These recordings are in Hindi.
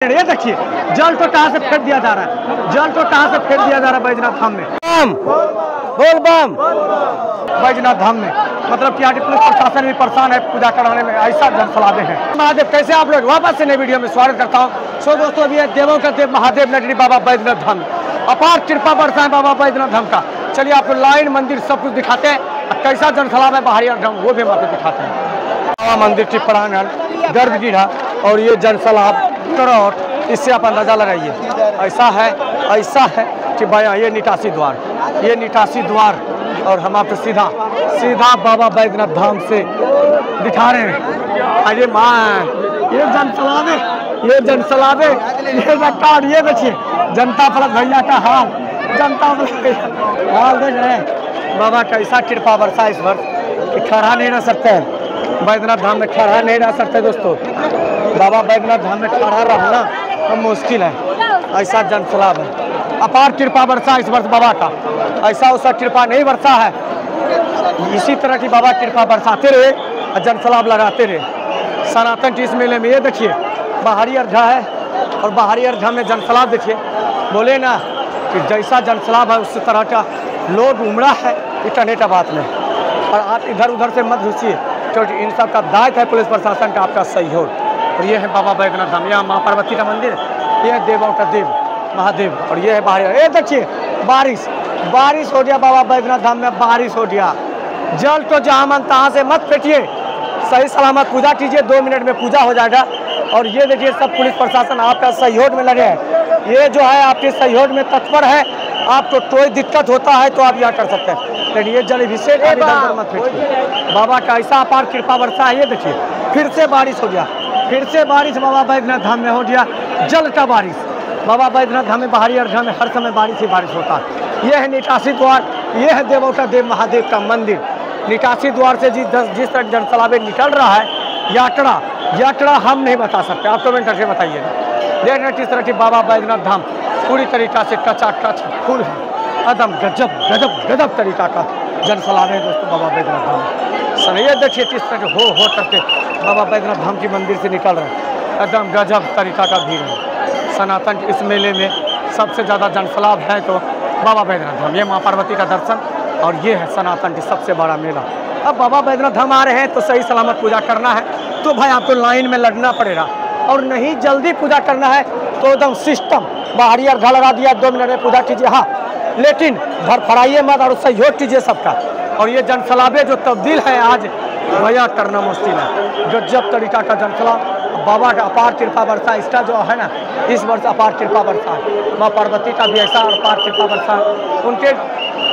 ये देखिए जल तो कहाँ से फेंक दिया जा रहा है, जल तो कहाँ से फेंक दिया जा रहा है बैजनाथ धाम में। बोल बम बैजनाथ धाम में, मतलब कि आज पुलिस प्रशासन भी परेशान है पूजा कराने में, ऐसा जल फैलाते हैं। महादेव कैसे आप लोग वापस से नई वीडियो में स्वागत करता हूँ। सो दोस्तों अभी देवों का देव महादेव नगरी बाबा बैजनाथ धाम, अपार कृपा बरसा है बाबा बैजनाथ धाम का। चलिए आपको लाइन मंदिर सब कुछ दिखाते हैं, कैसा जल सलाब है बाहरी धाम वो भी हम आपको दिखाते हैं। बाबा मंदिर की प्रांगण गर्भगृह और ये जल सलाब करोट, इससे आप अंदाजा लगाइए। ऐसा है कि भाई ये निकासी द्वार, ये निकासी द्वार, और हम आपको सीधा बाबा बैजनाथ धाम से दिखा रहे हैं। अरे माँ ये जन सलाबे, ये जन सलाबे, ये कार्ड, ये देखिए जनता प्लस भैया का हाल, जनता प्लस भैया हाल देख रहे हैं। बाबा कैसा कृपा बरसा इस वर्ष कि खड़ा नहीं रह सकते हैं बैजनाथ धाम में, खड़ा नहीं रह सकते दोस्तों। बाबा बैजनाथ धाम में खड़ा रहना तो मुश्किल है, ऐसा जन सलाब है। अपार कृपा बरसा इस वर्ष बाबा का, ऐसा उसका कृपा नहीं बरसा है। इसी तरह की बाबा कृपा बरसाते रहे और जन सलाब लगाते रहे। सनातन की इस मेले में ये देखिए बाहरी अर्घा है और बाहरी अर्घा में जन सलाब देखिए। बोले ना कि जैसा जन सलाब है उस तरह का लोग उमड़ा है, इतने का बात नहीं। और आप इधर उधर से मत घुसिए क्योंकि इन सब का दायित्व है पुलिस प्रशासन का, आपका सहयोग। और ये है बाबा बैजनाथ धाम, यहाँ माँ पार्वती का मंदिर, ये है देवों का देव महादेव, और ये है बाहर। ये देखिए बारिश हो गया बाबा बैजनाथ धाम में, बारिश हो गया। जल तो जहाँ मन तहाँ से मत फेंकिए, सही सलामत पूजा कीजिए, 2 मिनट में पूजा हो जाएगा। और ये देखिए सब पुलिस प्रशासन आपका सहयोग में लगे हैं, ये जो है आपके सहयोग में तत्पर है। आपको कोई दिक्कत होता है तो आप यह कर सकते हैं, लेकिन ये जल अभिषेक मत फेंकिए। बाबा का ऐसा अपार कृपा बरसा है। ये देखिए फिर से बारिश हो गया, फिर से बारिश बाबा बैजनाथ धाम में हो गया, जल का बारिश। बाबा बैजनाथ धाम में बाहरी अर्घा में हर समय बारिश ही बारिश होता है। ये है निकासी द्वार, ये है देवों का देव महादेव का मंदिर। निकासी द्वार से जिस तरह जन सलाबे निकल रहा है, यात्रा हम नहीं बता सकते, आप कमेंट करके बताइएगा। देख रहे हैं किस तरह की बाबा बैजनाथ धाम पूरी तरीका से कचाकच फूल है, एकदम गजब तरीका का जन सलाबे है दोस्तों बाबा बैजनाथ धाम। सर ये देखिए किस तरह हो करके बाबा बैजनाथ धाम की मंदिर से निकल रहे हैं, एकदम गजब तरीका का भीड़ है। सनातन के इस मेले में सबसे ज़्यादा जन सलाब है तो बाबा बैजनाथ धाम, ये माँ पार्वती का दर्शन, और ये है सनातन की सबसे बड़ा मेला। अब बाबा बैजनाथ धाम आ रहे हैं तो सही सलामत पूजा करना है तो भाई आपको लाइन में लगना पड़ेगा, और नहीं जल्दी पूजा करना है तो एकदम सिस्टम बाहरी अर्घा लगा दिया, 2 मिनट में पूजा कीजिए। हाँ लेकिन धड़फड़ाइए मत और सहयोग कीजिए सबका। और ये जन सलाबे जो तब्दील है आज भैया करना मुश्किल है, गजब तरीका का जन सलाब। बाबा का अपार कृपा बरसा, इसका जो है ना इस वर्ष अपार कृपा बरसा है। माँ पार्वती का भी ऐसा अपार कृपा बरसा है, उनके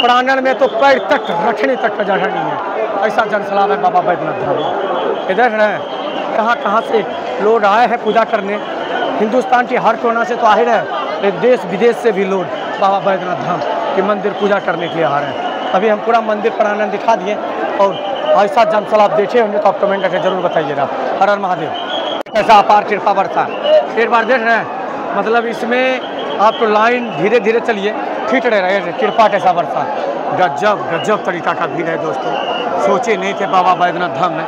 प्रांगण में तो पैर तक रखने तक का जगह नहीं है, ऐसा जन सलाब है बाबा बैजनाथ धाम। इधर है कहाँ से लोग आए हैं पूजा करने, हिंदुस्तान की हर कोना से तो आ ही रहे, देश विदेश से भी लोग बाबा बैजनाथ धाम के मंदिर पूजा करने के लिए आ रहे हैं। अभी हम पूरा मंदिर प्रांगण दिखा दिए, और ऐसा जन सलाब देखे होंगे तो आप कमेंट करके जरूर बताइएगा। हर हर महादेव। ऐसा अपार कृपा बरसा एक बार देख रहे हैं, मतलब इसमें आपको लाइन धीरे धीरे चलिए, फिट रहे कृपा कैसा बरसा, गजब तरीका का भीड़ है दोस्तों। सोचे नहीं थे बाबा बैजनाथ धाम में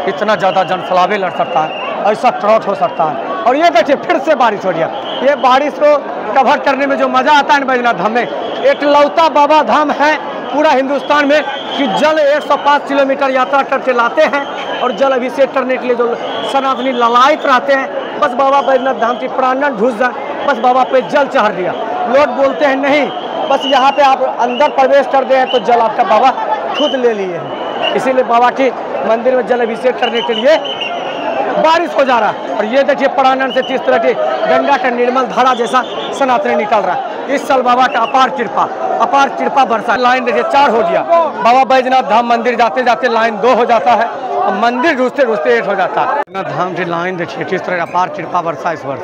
इतना ज़्यादा जन सलाबे लड़ सकता है, ऐसा क्राउड हो सकता है। और ये देखिए फिर से बारिश हो गया। ये बारिश को कवर करने में जो मज़ा आता है ना बैजनाथ धाम में, एकलौता बाबा धाम है पूरा हिंदुस्तान में कि जल 105 किलोमीटर यात्रा करके लाते हैं, और जल अभिषेक करने के लिए जो सनातनी ललायत रहते हैं, बस बाबा बैजनाथ धाम की प्रांगण घुस जाए, बस बाबा पे जल चढ़ दिया। लोग बोलते हैं नहीं, बस यहाँ पे आप अंदर प्रवेश कर दे तो जल आपका बाबा खुद ले लिए हैं। इसीलिए बाबा के मंदिर में जल अभिषेक करने के लिए बारिश हो जा रहा है। और ये देखिए प्रांगण से किस तरह के गंगा का निर्मल धारा जैसा सनातन निकल रहा है। इस साल बाबा का अपार कृपा बरसा। लाइन देखिए 4 हो गया, बाबा बैजनाथ धाम मंदिर जाते जाते लाइन 2 हो जाता है, और मंदिर घुसते 1 हो जाता है। बैजनाथ धाम की लाइन देखिए किस तरह अपार कृपा बरसा इस वर्ष।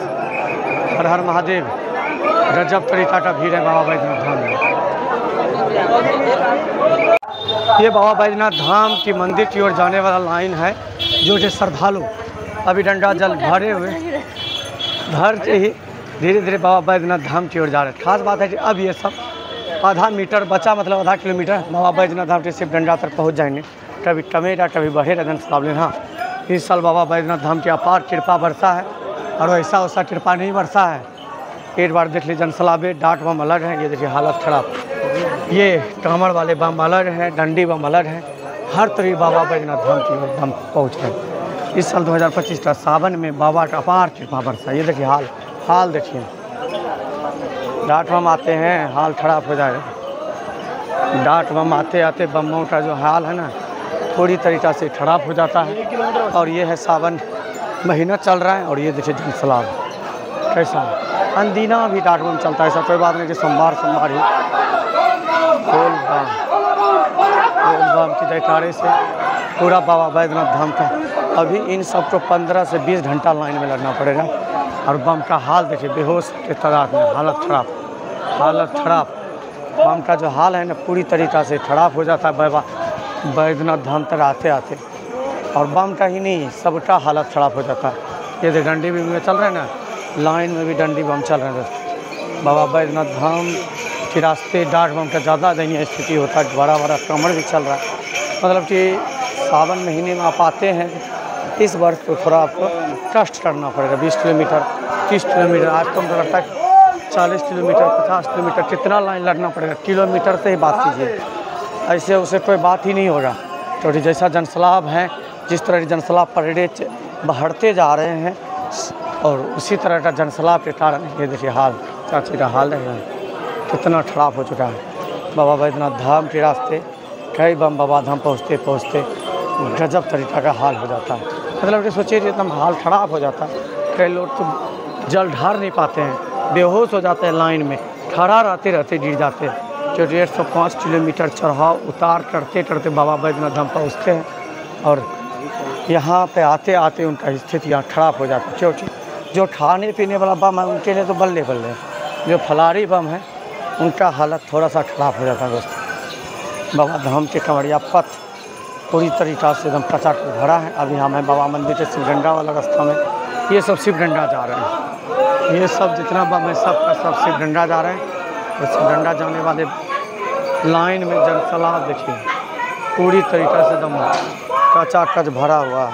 हर हर महादेव। गजब तरीका का भीड़ है बाबा बैजनाथ धाम में। ये बाबा बैजनाथ धाम की मंदिर की ओर जाने वाला लाइन है, जो श्रद्धालु अभी डंडा जल भरे हुए घर से ही धीरे धीरे बाबा बैजनाथ धाम की ओर जा रहे हैं। खास बात है कि अब ये सब आधा मीटर बचा, मतलब आधा किलोमीटर बाबा बैजनाथ धाम के शिव डंडा तक पहुँच जाएंगे। कभी कमेगा कभी बढ़ेगा जन सलाब लेना। इस साल बाबा बैजनाथ धाम की अपार कृपा बरसा है, और वैसा वैसा टिरपा नहीं बरसा है। एक बार देख लीजिए जनसलाबे डाट बम अलग है, ये देखिए हालत खराब। ये कांवड़ वाले बम अलग हैं, डंडी बम अलग हैं, हर तरीके बाबा बैजनाथ धाम की ओर हम पहुँच गए। इस साल 2025 का सावन में बाबा का अपार कृपा बरसा। ये देखिए हाल देखिए, डाट बम आते हैं हाल खराब हो जाएगा। डाट बम आते आते बमों का जो हाल है ना थोड़ी तरीक़ा से खराब हो जाता है। और ये है सावन महीना चल रहा है और ये देखिए जनसलाब कैसा है। अंदीना भी डाट बम चलता है, ऐसा कोई बात नहीं कि सोमवार ही बोल बम की जयकारे से पूरा बाबा बैजनाथ धाम का। अभी इन सबको 15 से 20 घंटा लाइन में लगना पड़ेगा। और बम का हाल देखिए, बेहोश के तादाद में हालत ख़राब। बम का जो हाल है ना पूरी तरीक़ा से ख़राब हो जाता है बाबा बैजनाथ धाम तक आते आते। और बम का ही नहीं सबका हालत ख़राब हो जाता है। ये तो डंडी भी चल रहे हैं ना, लाइन में भी डंडी बम चल रहे हैं। बाबा बैजनाथ धाम के रास्ते डाट बम का ज़्यादा दयनीय स्थिति होता है। बड़ा कमर भी चल रहा है। मतलब कि सावन महीने में आप आते हैं इस वर्ष तो थोड़ा आपको कष्ट करना पड़ेगा। 20 किलोमीटर 30 किलोमीटर, आज तो मुझे लगता है 40 किलोमीटर 50 किलोमीटर कितना लाइन लड़ना पड़ेगा। किलोमीटर से ही बात कीजिए, ऐसे उसे कोई बात ही नहीं होगा। तो जैसा जनसलाब है, जिस तरह जनसलाब पर डे बढ़ते जा रहे हैं और उसी तरह का जनसलाब के कारण ये देखिए हाल चाची का हाल है कितना खराब हो चुका है। बाबा बैजनाथ धाम के रास्ते कई बम बाबा धाम पहुँचते गजब तरीक़ा का हाल हो जाता है। मतलब कि सोचिए एकदम हाल ख़राब हो जाता है। कई लोग तो जल ढार नहीं पाते हैं, बेहोश हो जाते हैं, लाइन में खड़ा रहते गिर जाते हैं। जो 105 किलोमीटर चढ़ाव उतार करते बाबा बैजनाथ धाम पहुँचते हैं और यहाँ पे आते आते उनका स्थितियाँ ख़राब हो जाती है। क्योंकि जो खाने पीने वाला बम है उनके लिए तो बल्ले जो फलारी बम है उनका हालत थोड़ा सा ख़राब हो जाता है दोस्तों। बाबा धाम के कंवरिया पथ पूरी तरीक़ा से एकदम कचाक भरा है। अभी हम हैं बाबा मंदिर के शिवगंगा वाला रास्ता में, ये सब शिवगंगा जा रहे हैं। ये सब जितना बम है सब शिवगंगा जा रहे हैं। और शिवगंगा जाने वाले लाइन में जनसलाब देखिए पूरी तरीक़ा से एकदम कचाकच भरा हुआ है।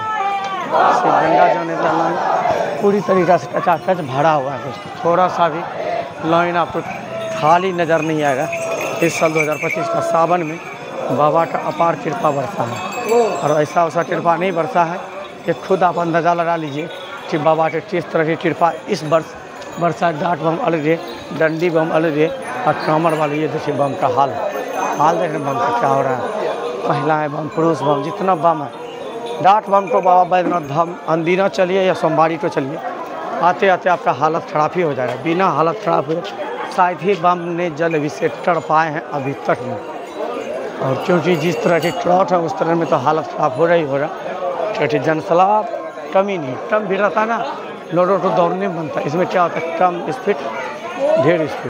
शिवगंगा जाने वाला लाइन पूरी तरीक़ा से कचाकच भरा हुआ है दोस्तों। थोड़ा सा भी लाइन आपको खाली नज़र नहीं आएगा। इस साल 2025 का सावन में बाबा का अपार कृपा बरसा है। और ऐसा वैसा कृपा नहीं बरसा है कि खुद आप अंदाज़ा लगा लीजिए कि बाबा के किस तरह की कृपा इस वर्ष बरसा। डाट बम अलग है, डंडी बम अलग है और कांवड़ वाले ये देखिए बम का हाल देख रहे बम का क्या हो रहा है। महिलाएं बम, पुरुष बम, जितना बम है। डाट बम को बाबा बैजनाथ धाम अंदीना चलिए या सोमवारी को चलिए, आते आते आपका हालत ख़राब ही हो जाएगा। बिना हालत ख़राब हुए शायद ही बम ने जल अभिषेक कर पाए हैं अभी तक में। और क्योंकि जिस तरह के क्राउड है उस तरह में तो हालत ख़राब हो रहा। क्योंकि जनसलाब कमी नहीं, कम भी रहता ना लोगों को दौड़ने में बनता है। इसमें क्या होता है कम स्पीड ढेर स्पीड।